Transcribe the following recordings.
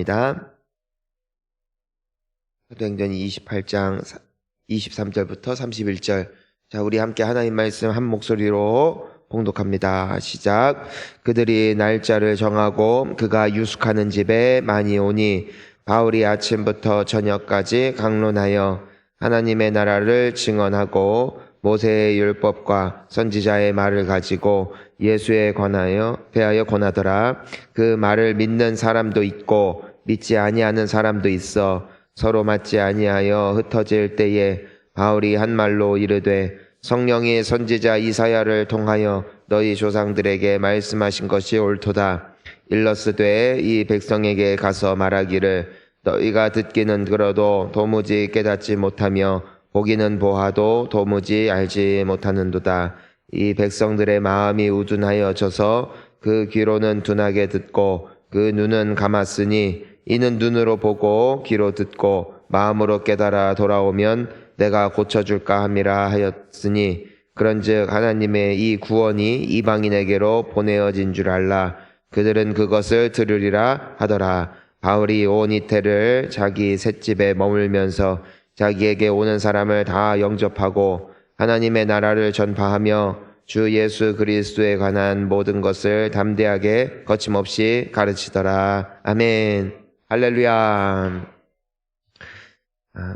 봉독합니다. 사도행전 28장 23절부터 31절. 자, 우리 함께 하나님 말씀 한 목소리로 봉독합니다. 시작. 그들이 날짜를 정하고 그가 유숙하는 집에 많이 오니 바울이 아침부터 저녁까지 강론하여 하나님의 나라를 증언하고 모세의 율법과 선지자의 말을 가지고 예수에 대하여 권하더라. 그 말을 믿는 사람도 있고 믿지 아니하는 사람도 있어 서로 맞지 아니하여 흩어질 때에 바울이 한 말로 이르되 성령이 선지자 이사야를 통하여 너희 조상들에게 말씀하신 것이 옳도다. 일러스되 이 백성에게 가서 말하기를 너희가 듣기는 들어도 도무지 깨닫지 못하며 보기는 보아도 도무지 알지 못하는도다. 이 백성들의 마음이 우둔하여져서 그 귀로는 둔하게 듣고 그 눈은 감았으니 이는 눈으로 보고 귀로 듣고 마음으로 깨달아 돌아오면 내가 고쳐줄까 함이라 하였으니 그런즉 하나님의 이 구원이 이방인에게로 보내어진 줄 알라. 그들은 그것을 들으리라 하더라. 바울이 온 이태를 자기 셋집에 머물면서 자기에게 오는 사람을 다 영접하고 하나님의 나라를 전파하며 주 예수 그리스도에 관한 모든 것을 담대하게 거침없이 가르치더라. 아멘. 할렐루야.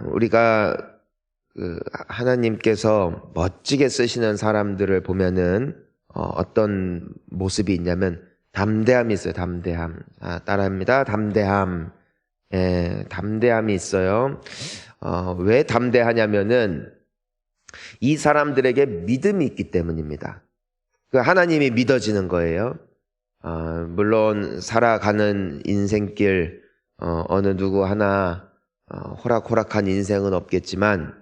우리가 하나님께서 멋지게 쓰시는 사람들을 보면은 어떤 모습이 있냐면 담대함이 있어요. 담대함. 따라합니다. 담대함. 담대함이 있어요. 왜 담대하냐면은 이 사람들에게 믿음이 있기 때문입니다. 그 하나님이 믿어지는 거예요. 물론 살아가는 인생길 어느 누구 하나 호락호락한 인생은 없겠지만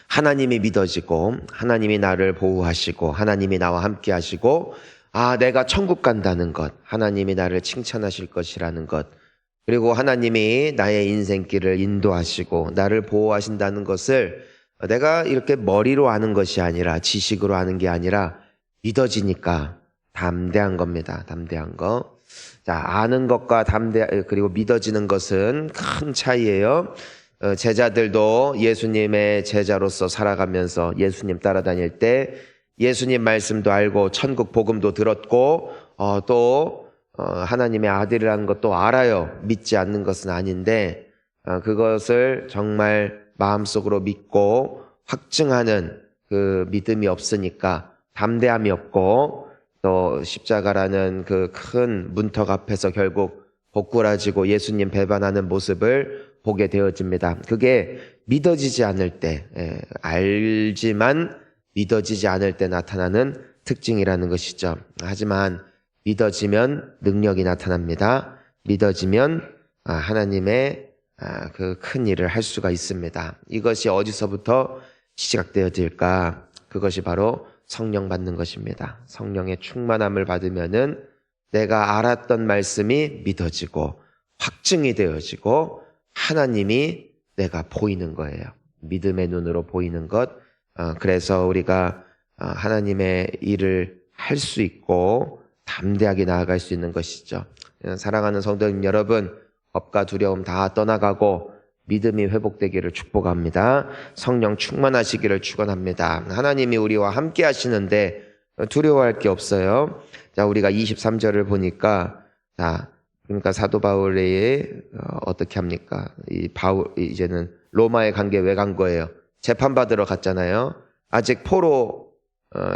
하나님이 믿어지고 하나님이 나를 보호하시고 하나님이 나와 함께 하시고 내가 천국 간다는 것, 하나님이 나를 칭찬하실 것이라는 것, 그리고 하나님이 나의 인생길을 인도하시고 나를 보호하신다는 것을 내가 이렇게 머리로 아는 것이 아니라 지식으로 아는 게 아니라 믿어지니까 담대한 겁니다. 담대한 거. 자, 아는 것과 그리고 믿어지는 것은 큰 차이예요. 제자들도 예수님의 제자로서 살아가면서 예수님 따라다닐 때 예수님 말씀도 알고 천국 복음도 들었고 또 하나님의 아들이라는 것도 알아요. 믿지 않는 것은 아닌데 그것을 정말 마음속으로 믿고 확증하는 그 믿음이 없으니까 담대함이 없고 또 십자가라는 그 큰 문턱 앞에서 결국 고꾸라지고 예수님 배반하는 모습을 보게 되어집니다. 그게 믿어지지 않을 때, 알지만 믿어지지 않을 때 나타나는 특징이라는 것이죠. 하지만 믿어지면 능력이 나타납니다. 믿어지면 하나님의 그 큰 일을 할 수가 있습니다. 이것이 어디서부터 시작되어질까? 그것이 바로 성령 받는 것입니다. 성령의 충만함을 받으면은 내가 알았던 말씀이 믿어지고 확증이 되어지고 하나님이 내가 보이는 거예요. 믿음의 눈으로 보이는 것. 그래서 우리가 하나님의 일을 할 수 있고 담대하게 나아갈 수 있는 것이죠. 사랑하는 성도님 여러분, 겁과 두려움 다 떠나가고 믿음이 회복되기를 축복합니다. 성령 충만하시기를 축원합니다. 하나님이 우리와 함께 하시는데 두려워할 게 없어요. 자, 우리가 23절을 보니까 그러니까 사도 바울이 어떻게 합니까? 이제는 로마에 간 게 왜 간 거예요? 재판받으러 갔잖아요. 아직 포로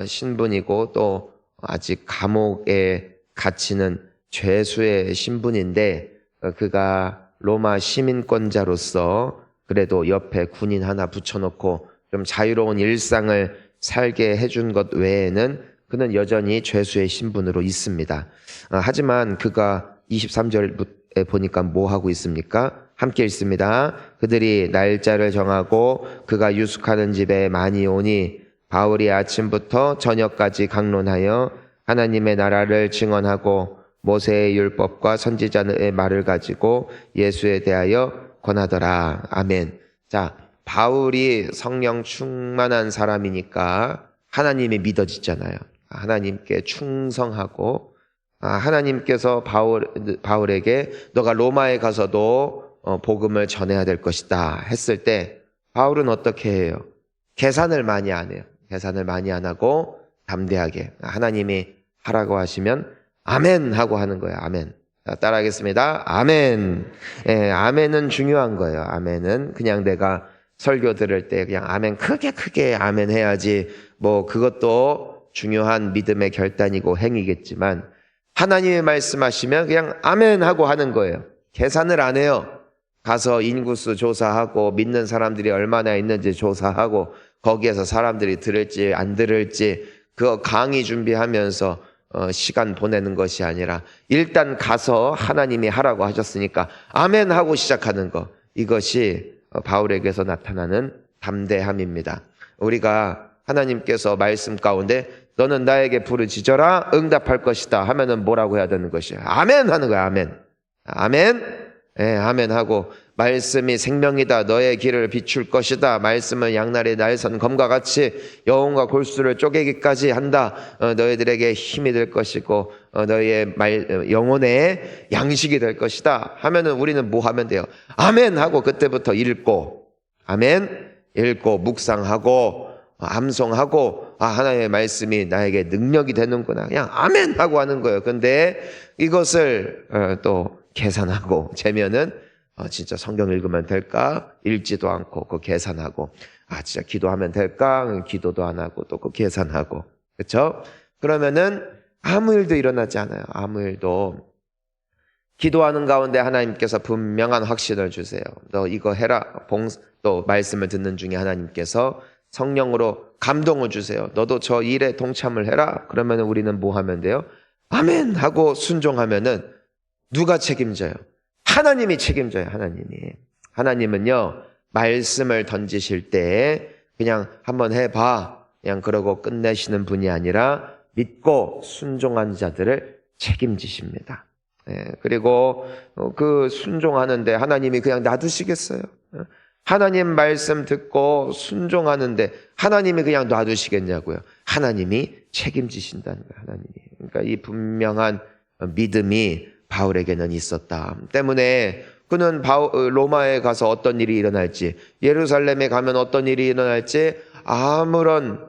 신분이고 또 아직 감옥에 갇히는 죄수의 신분인데 그가 로마 시민권자로서 그래도 옆에 군인 하나 붙여놓고 좀 자유로운 일상을 살게 해준 것 외에는 그는 여전히 죄수의 신분으로 있습니다. 하지만 그가 23절에 보니까 뭐 하고 있습니까? 함께 읽습니다. 그들이 날짜를 정하고 그가 유숙하는 집에 많이 오니 바울이 아침부터 저녁까지 강론하여 하나님의 나라를 증언하고 모세의 율법과 선지자의 말을 가지고 예수에 대하여 권하더라. 아멘. 자, 바울이 성령 충만한 사람이니까 하나님이 믿어지잖아요. 하나님께 충성하고 하나님께서 바울에게 너가 로마에 가서도 복음을 전해야 될 것이다 했을 때 바울은 어떻게 해요? 계산을 많이 안 해요. 계산을 많이 안 하고 담대하게 하나님이 하라고 하시면 아멘 하고 하는 거예요. 아멘. 자, 따라하겠습니다. 아멘. 예, 아멘은 중요한 거예요. 아멘은 그냥 내가 설교 들을 때 그냥 아멘 크게 아멘 해야지 뭐 그것도 중요한 믿음의 결단이고 행위겠지만 하나님이 말씀하시면 그냥 아멘 하고 하는 거예요. 계산을 안 해요. 가서 인구수 조사하고 믿는 사람들이 얼마나 있는지 조사하고 거기에서 사람들이 들을지 안 들을지 그 강의 준비하면서 시간 보내는 것이 아니라 일단 가서 하나님이 하라고 하셨으니까 아멘 하고 시작하는 거, 이것이 바울에게서 나타나는 담대함입니다. 우리가 하나님께서 말씀 가운데 너는 나에게 부르짖어라 응답할 것이다 하면은 뭐라고 해야 되는 것이에요? 아멘 하는 거야. 아멘. 아멘. 예, 아멘 하고 말씀이 생명이다. 너의 길을 비출 것이다. 말씀은 양날의 날선 검과 같이 영혼과 골수를 쪼개기까지 한다. 너희들에게 힘이 될 것이고 너희의 영혼의 양식이 될 것이다 하면은 우리는 뭐 하면 돼요? 아멘 하고 그때부터 읽고 아멘 읽고 묵상하고 암송하고 하나님의 말씀이 나에게 능력이 되는구나. 그냥 아멘 하고 하는 거예요. 근데 이것을 또 계산하고 재면은 진짜 성경 읽으면 될까? 읽지도 않고 그 계산하고 진짜 기도하면 될까? 기도도 안 하고 또 그 계산하고 그렇죠? 그러면은 아무 일도 일어나지 않아요. 아무 일도. 기도하는 가운데 하나님께서 분명한 확신을 주세요. 너 이거 해라. 또 말씀을 듣는 중에 하나님께서 성령으로 감동을 주세요. 너도 저 일에 동참을 해라. 그러면 우리는 뭐 하면 돼요? 아멘 하고 순종하면은 누가 책임져요? 하나님이 책임져요. 하나님은요 말씀을 던지실 때 그냥 한번 해봐 그냥 그러고 끝내시는 분이 아니라 믿고 순종한 자들을 책임지십니다. 그리고 그 순종하는데 하나님이 그냥 놔두시겠어요? 하나님 말씀 듣고 순종하는데 하나님이 그냥 놔두시겠냐고요? 하나님이 책임지신다는 거예요. 하나님이. 그러니까 이 분명한 믿음이 바울에게는 있었다. 때문에 그는 로마에 가서 어떤 일이 일어날지, 예루살렘에 가면 어떤 일이 일어날지 아무런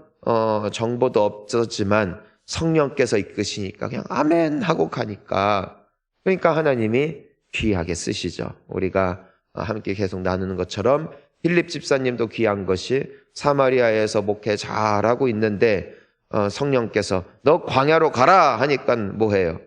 정보도 없었지만 성령께서 이끄시니까 그냥 아멘 하고 가니까, 그러니까 하나님이 귀하게 쓰시죠. 우리가 함께 계속 나누는 것처럼 빌립 집사님도 귀한 것이 사마리아에서 목회 잘하고 있는데 성령께서 너 광야로 가라 하니까 뭐 해요?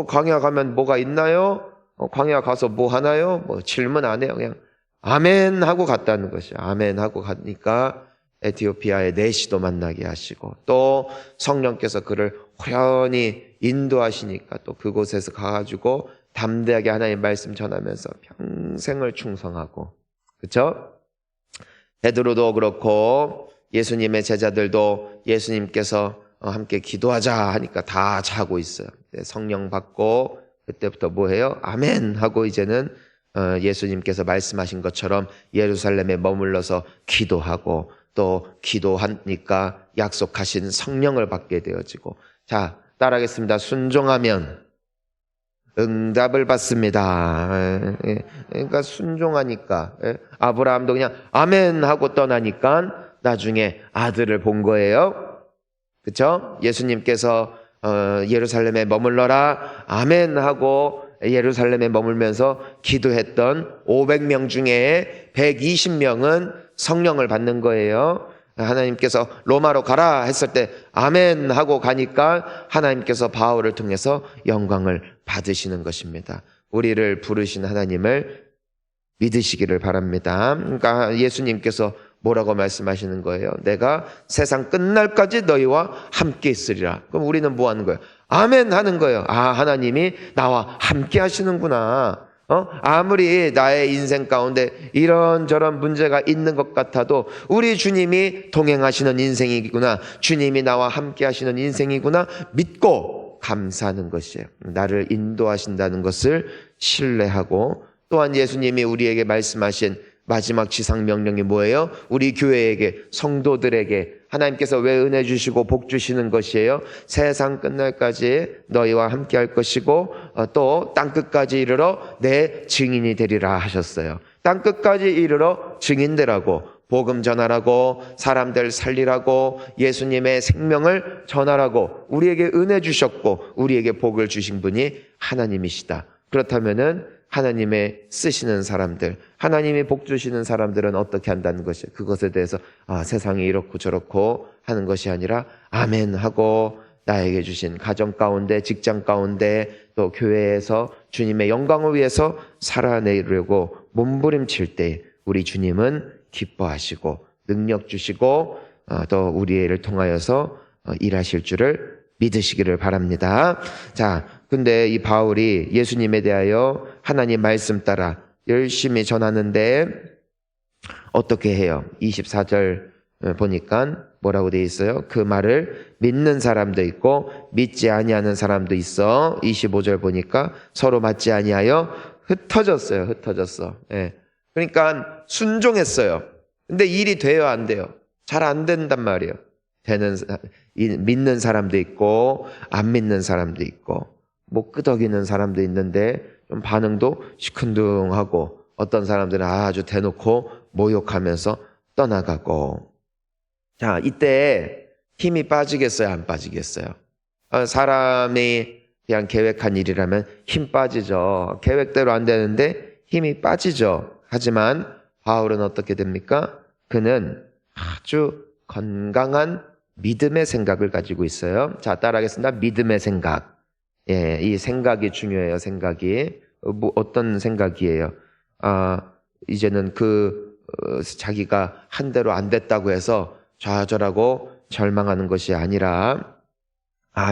광야 가면 뭐가 있나요? 광야 가서 뭐 하나요? 뭐 질문 안 해요. 그냥 아멘 하고 갔다는 것이에요. 아멘 하고 가니까 에티오피아의 내시도 만나게 하시고 또 성령께서 그를 호련히 인도하시니까 또 그곳에서 가가지고 담대하게 하나님 말씀 전하면서 평생을 충성하고, 그렇죠? 베드로도 그렇고 예수님의 제자들도 예수님께서 함께 기도하자 하니까 다 자고 있어요. 성령 받고 그때부터 뭐 해요? 아멘 하고 이제는 예수님께서 말씀하신 것처럼 예루살렘에 머물러서 기도하고 또 기도하니까 약속하신 성령을 받게 되어지고, 자 따라하겠습니다. 순종하면 응답을 받습니다. 그러니까 순종하니까 아브라함도 그냥 아멘 하고 떠나니까 나중에 아들을 본 거예요. 그렇죠? 예수님께서 예루살렘에 머물러라 아멘 하고 예루살렘에 머물면서 기도했던 500명 중에 120명은 성령을 받는 거예요. 하나님께서 로마로 가라 했을 때 아멘 하고 가니까 하나님께서 바울을 통해서 영광을 받으시는 것입니다. 우리를 부르신 하나님을 믿으시기를 바랍니다. 그러니까 예수님께서 뭐라고 말씀하시는 거예요? 내가 세상 끝날까지 너희와 함께 있으리라. 그럼 우리는 뭐 하는 거예요? 아멘 하는 거예요. 하나님이 나와 함께 하시는구나. 아무리 나의 인생 가운데 이런저런 문제가 있는 것 같아도 우리 주님이 동행하시는 인생이구나. 주님이 나와 함께 하시는 인생이구나. 믿고 감사하는 것이에요. 나를 인도하신다는 것을 신뢰하고, 또한 예수님이 우리에게 말씀하신 마지막 지상 명령이 뭐예요? 우리 교회에게, 성도들에게 하나님께서 왜 은혜 주시고 복 주시는 것이에요? 세상 끝날까지 너희와 함께 할 것이고 또 땅끝까지 이르러 내 증인이 되리라 하셨어요. 땅끝까지 이르러 증인되라고, 복음 전하라고, 사람들 살리라고, 예수님의 생명을 전하라고 우리에게 은혜 주셨고 우리에게 복을 주신 분이 하나님이시다. 그렇다면은 하나님의 쓰시는 사람들, 하나님이 복 주시는 사람들은 어떻게 한다는 것이에요? 그것에 대해서 세상이 이렇고 저렇고 하는 것이 아니라 아멘 하고 나에게 주신 가정 가운데, 직장 가운데, 또 교회에서 주님의 영광을 위해서 살아내려고 몸부림칠 때 우리 주님은 기뻐하시고 능력 주시고 또 우리를 통하여서 일하실 줄을 믿으시기를 바랍니다. 자, 근데 이 바울이 예수님에 대하여 하나님 말씀 따라 열심히 전하는데 어떻게 해요? 24절 보니까 뭐라고 돼 있어요? 그 말을 믿는 사람도 있고 믿지 아니하는 사람도 있어. 25절 보니까 서로 맞지 아니하여 흩어졌어요. 흩어졌어. 예. 그러니까 순종했어요. 근데 일이 돼요, 안 돼요? 잘 안 된단 말이에요. 믿는 사람도 있고 안 믿는 사람도 있고 뭐 끄덕이는 사람도 있는데 좀 반응도 시큰둥하고 어떤 사람들은 아주 대놓고 모욕하면서 떠나가고. 자, 이때 힘이 빠지겠어요, 안 빠지겠어요? 사람이 그냥 계획한 일이라면 힘 빠지죠. 계획대로 안 되는데 힘이 빠지죠. 하지만 바울은 어떻게 됩니까? 그는 아주 건강한 믿음의 생각을 가지고 있어요. 자, 따라하겠습니다. 믿음의 생각. 예, 이 생각이 중요해요. 생각이 어떤 생각이에요? 이제는 자기가 한 대로 안 됐다고 해서 좌절하고 절망하는 것이 아니라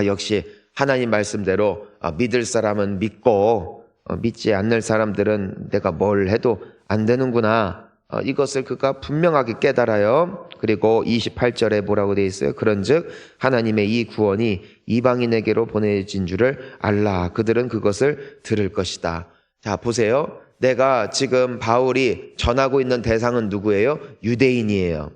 역시 하나님 말씀대로 믿을 사람은 믿고 믿지 않는 사람들은 내가 뭘 해도 안 되는구나. 이것을 그가 분명하게 깨달아요. 그리고 28절에 뭐라고 되어 있어요? 그런즉 하나님의 이 구원이 이방인에게로 보내진 줄을 알라. 그들은 그것을 들을 것이다. 자, 보세요. 내가 지금 바울이 전하고 있는 대상은 누구예요? 유대인이에요.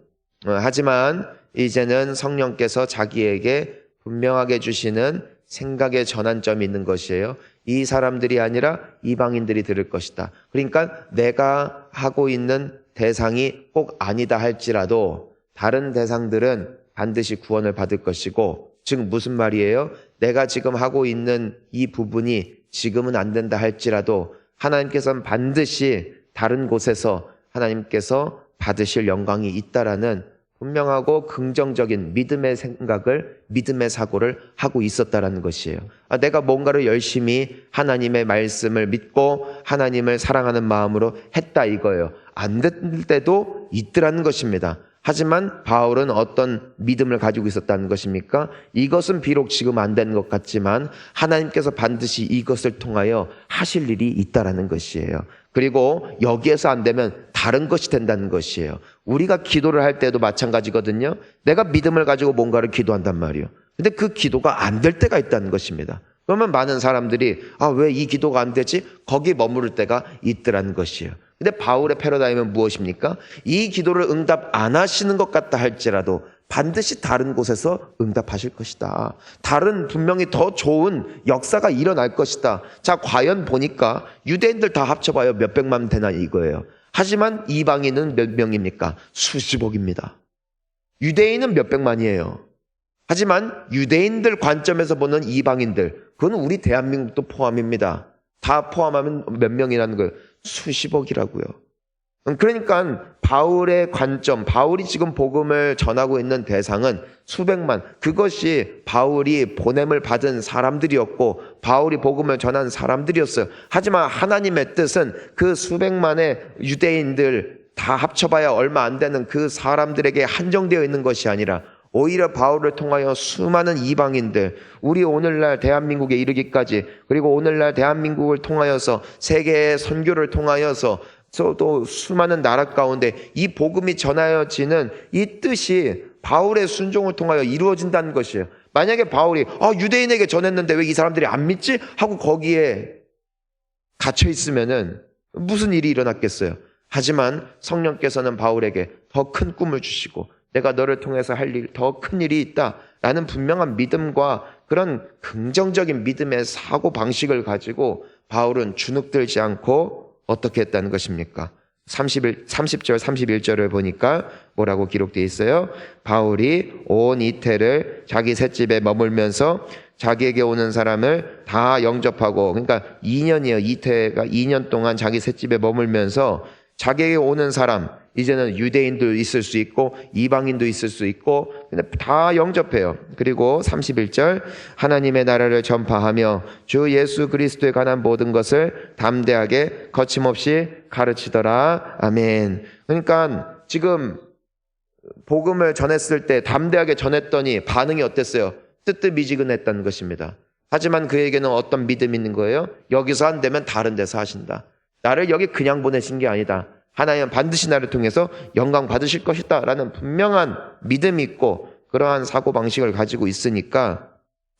하지만 이제는 성령께서 자기에게 분명하게 주시는 생각의 전환점이 있는 것이에요. 이 사람들이 아니라 이방인들이 들을 것이다. 그러니까 내가 하고 있는 대상이 꼭 아니다 할지라도 다른 대상들은 반드시 구원을 받을 것이고, 즉 무슨 말이에요? 내가 지금 하고 있는 이 부분이 지금은 안 된다 할지라도 하나님께서는 반드시 다른 곳에서 하나님께서 받으실 영광이 있다라는 분명하고 긍정적인 믿음의 생각을, 믿음의 사고를 하고 있었다라는 것이에요. 내가 뭔가를 열심히 하나님의 말씀을 믿고 하나님을 사랑하는 마음으로 했다 이거예요. 안 될 때도 있더라는 것입니다. 하지만 바울은 어떤 믿음을 가지고 있었다는 것입니까? 이것은 비록 지금 안 되는 것 같지만 하나님께서 반드시 이것을 통하여 하실 일이 있다라는 것이에요. 그리고 여기에서 안 되면 다른 것이 된다는 것이에요. 우리가 기도를 할 때도 마찬가지거든요. 내가 믿음을 가지고 뭔가를 기도한단 말이에요. 근데 그 기도가 안 될 때가 있다는 것입니다. 그러면 많은 사람들이 왜 이 기도가 안 되지? 거기 머무를 때가 있더라는 것이에요. 근데 바울의 패러다임은 무엇입니까? 이 기도를 응답 안 하시는 것 같다 할지라도 반드시 다른 곳에서 응답하실 것이다. 다른 분명히 더 좋은 역사가 일어날 것이다. 자, 과연 보니까 유대인들 다 합쳐봐요. 몇백만 되나 이거예요. 하지만 이방인은 몇 명입니까? 수십억입니다. 유대인은 몇백만이에요. 하지만 유대인들 관점에서 보는 이방인들, 그건 우리 대한민국도 포함입니다. 다 포함하면 몇 명이라는 거예요? 수십억이라고요. 그러니까 바울의 관점, 바울이 지금 복음을 전하고 있는 대상은 수백만, 그것이 바울이 보냄을 받은 사람들이었고 바울이 복음을 전한 사람들이었어요. 하지만 하나님의 뜻은 그 수백만의 유대인들 다 합쳐봐야 얼마 안 되는 그 사람들에게 한정되어 있는 것이 아니라 오히려 바울을 통하여 수많은 이방인들, 우리 오늘날 대한민국에 이르기까지, 그리고 오늘날 대한민국을 통하여서 세계의 선교를 통하여서 또 수많은 나라 가운데 이 복음이 전하여지는 이 뜻이 바울의 순종을 통하여 이루어진다는 것이에요. 만약에 바울이 유대인에게 전했는데 왜 이 사람들이 안 믿지? 하고 거기에 갇혀 있으면은 무슨 일이 일어났겠어요? 하지만 성령께서는 바울에게 더 큰 꿈을 주시고 내가 너를 통해서 할 일, 더 큰 일이 있다 라는 분명한 믿음과 그런 긍정적인 믿음의 사고 방식을 가지고 바울은 주눅들지 않고 어떻게 했다는 것입니까? 30절 31절을 보니까 뭐라고 기록되어 있어요? 바울이 온 이태를 자기 셋집에 머물면서 자기에게 오는 사람을 다 영접하고, 그러니까 2년이에요. 이태가 2년 동안 자기 셋집에 머물면서 자기에게 오는 사람, 이제는 유대인도 있을 수 있고 이방인도 있을 수 있고, 근데 다 영접해요. 그리고 31절 하나님의 나라를 전파하며 주 예수 그리스도에 관한 모든 것을 담대하게 거침없이 가르치더라. 아멘. 그러니까 지금 복음을 전했을 때 담대하게 전했더니 반응이 어땠어요? 뜨뜻미지근했다는 것입니다. 하지만 그에게는 어떤 믿음이 있는 거예요? 여기서 안 되면 다른 데서 하신다. 나를 여기 그냥 보내신 게 아니다. 하나님은 반드시 나를 통해서 영광 받으실 것이다 라는 분명한 믿음이 있고 그러한 사고방식을 가지고 있으니까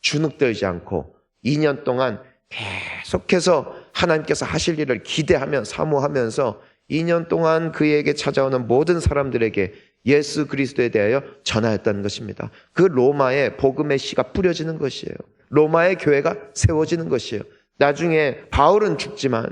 주눅들지 않고 2년 동안 계속해서 하나님께서 하실 일을 기대하며 사모하면서 2년 동안 그에게 찾아오는 모든 사람들에게 예수 그리스도에 대하여 전하였다는 것입니다. 그 로마에 복음의 씨가 뿌려지는 것이에요. 로마의 교회가 세워지는 것이에요. 나중에 바울은 죽지만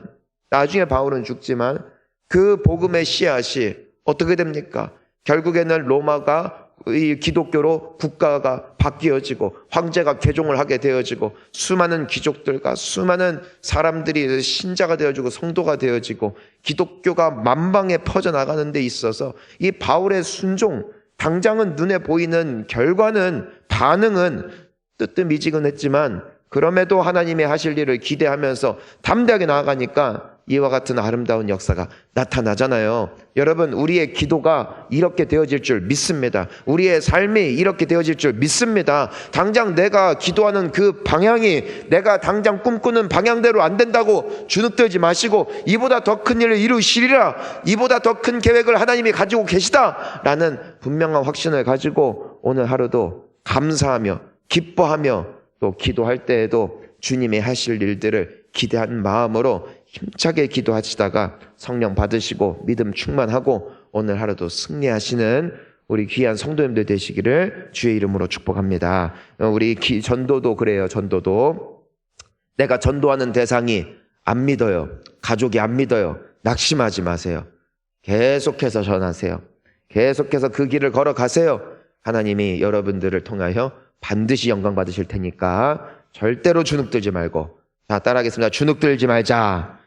그 복음의 씨앗이 어떻게 됩니까? 결국에는 로마가 이 기독교로 국가가 바뀌어지고 황제가 개종을 하게 되어지고 수많은 귀족들과 수많은 사람들이 신자가 되어지고 성도가 되어지고 기독교가 만방에 퍼져나가는 데 있어서 이 바울의 순종, 당장은 눈에 보이는 결과는, 반응은 뜨뜻미지근했지만 그럼에도 하나님의 하실 일을 기대하면서 담대하게 나아가니까 이와 같은 아름다운 역사가 나타나잖아요. 여러분, 우리의 기도가 이렇게 되어질 줄 믿습니다. 우리의 삶이 이렇게 되어질 줄 믿습니다. 당장 내가 기도하는 그 방향이 내가 당장 꿈꾸는 방향대로 안 된다고 주눅들지 마시고 이보다 더 큰 일을 이루시리라, 이보다 더 큰 계획을 하나님이 가지고 계시다라는 분명한 확신을 가지고 오늘 하루도 감사하며 기뻐하며 또 기도할 때에도 주님의 하실 일들을 기대하는 마음으로 힘차게 기도하시다가 성령 받으시고 믿음 충만하고 오늘 하루도 승리하시는 우리 귀한 성도님들 되시기를 주의 이름으로 축복합니다. 우리 전도도 그래요. 전도도 내가 전도하는 대상이 안 믿어요. 가족이 안 믿어요. 낙심하지 마세요. 계속해서 전하세요. 계속해서 그 길을 걸어가세요. 하나님이 여러분들을 통하여 반드시 영광 받으실 테니까 절대로 주눅들지 말고, 자, 따라하겠습니다. 주눅들지 말자.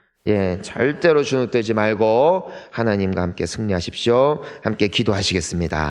절대로 주눅들지 말고 하나님과 함께 승리하십시오. 함께 기도하시겠습니다.